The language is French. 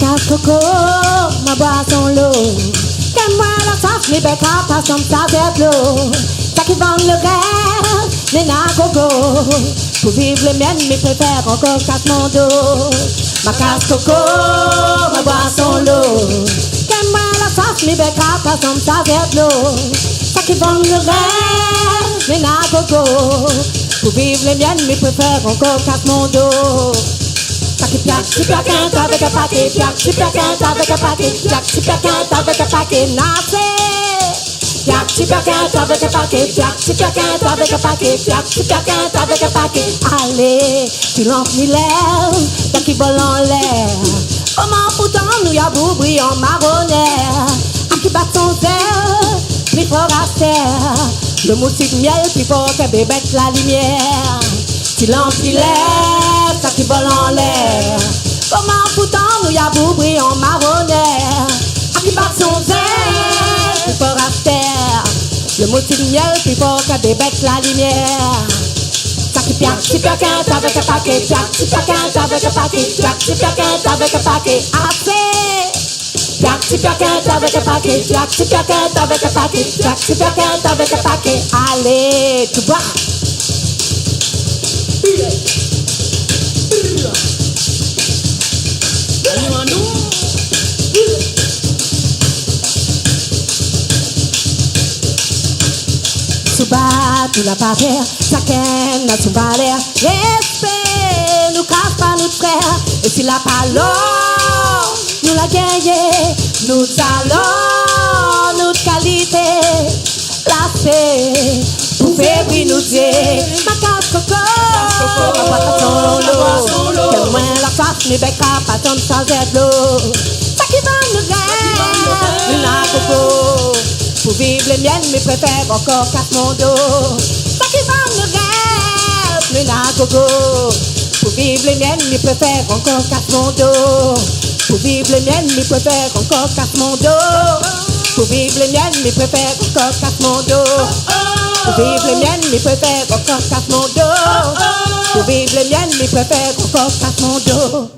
casse coco, ma boisson l'eau. Qu'aime-moi la sauce, mes becs à pas comme ça vers l'eau. Ça qui vend le rêve, les nagogo. Pour vivre les miennes, mes préfères encore casse mon dos. Ma casse coco, ma boisson l'eau. Qu'aime-moi la sauce, mes becs à pas comme ça vers l'eau. Ça qui vend le rêve, les nagogo. Pour vivre les miennes, mes préfères encore casse mon dos. Piac, super quinte avec un paquet, piac, super quinte avec un paquet, piac, super quinte avec un paquet, nassé. Piac, super quinte avec un paquet, piac, super quinte avec un paquet, piac, super quinte avec un paquet. Allez, tu lances mi lèvres, t'as qui vole en l'air. Comment pourtant nous y'a beau brillant marronnaire. À qui bat son zèle, plus fort à terre. Le moustique miel, plus fort que bébé la lumière. Tu lances mi lèvres, t'as qui vole en l'air. Comment pourtant nous y'a beau brillant marronnaire. À qui bat son zèle, plus fort à terre. Le moustique miel, plus fort que bébé la lumière. Piac, super quinte avec un paquet, piac, super quinte avec un paquet, piac, super quinte avec un paquet, assez. Piac, super quinte avec un paquet, piac, super quinte avec un paquet, piac, super quinte avec un paquet, allez, tu bois. Souba, tu l'as pas fait, ça ken, n'a pas l'air. Respect, nous casse pas notre frère. Et s'il a pas l'or, nous la gagné. Nous allons, notre qualité, la paix. Pour faire briller nous dire, ma casse coco, ma boisson l'eau. Quel moins la face, mes becs à pas comme ça, zèbre l'eau. Ça qui va nous gagner, la coco. Pour vivre les miennes, mes préfères encore casse mon dos. Ça qui va me rêve, mais n'a gogo. Pour vivre les miennes, mes préfères encore casse mon dos. Pour vivre les miennes, mes préfères encore casse mon dos. Pour vivre les miennes, mes préfères encore casse mon dos. Pour vivre les miennes, mes préfères encore casse mon dos. Pour vivre les miennes, mes préfères encore casse mon dos.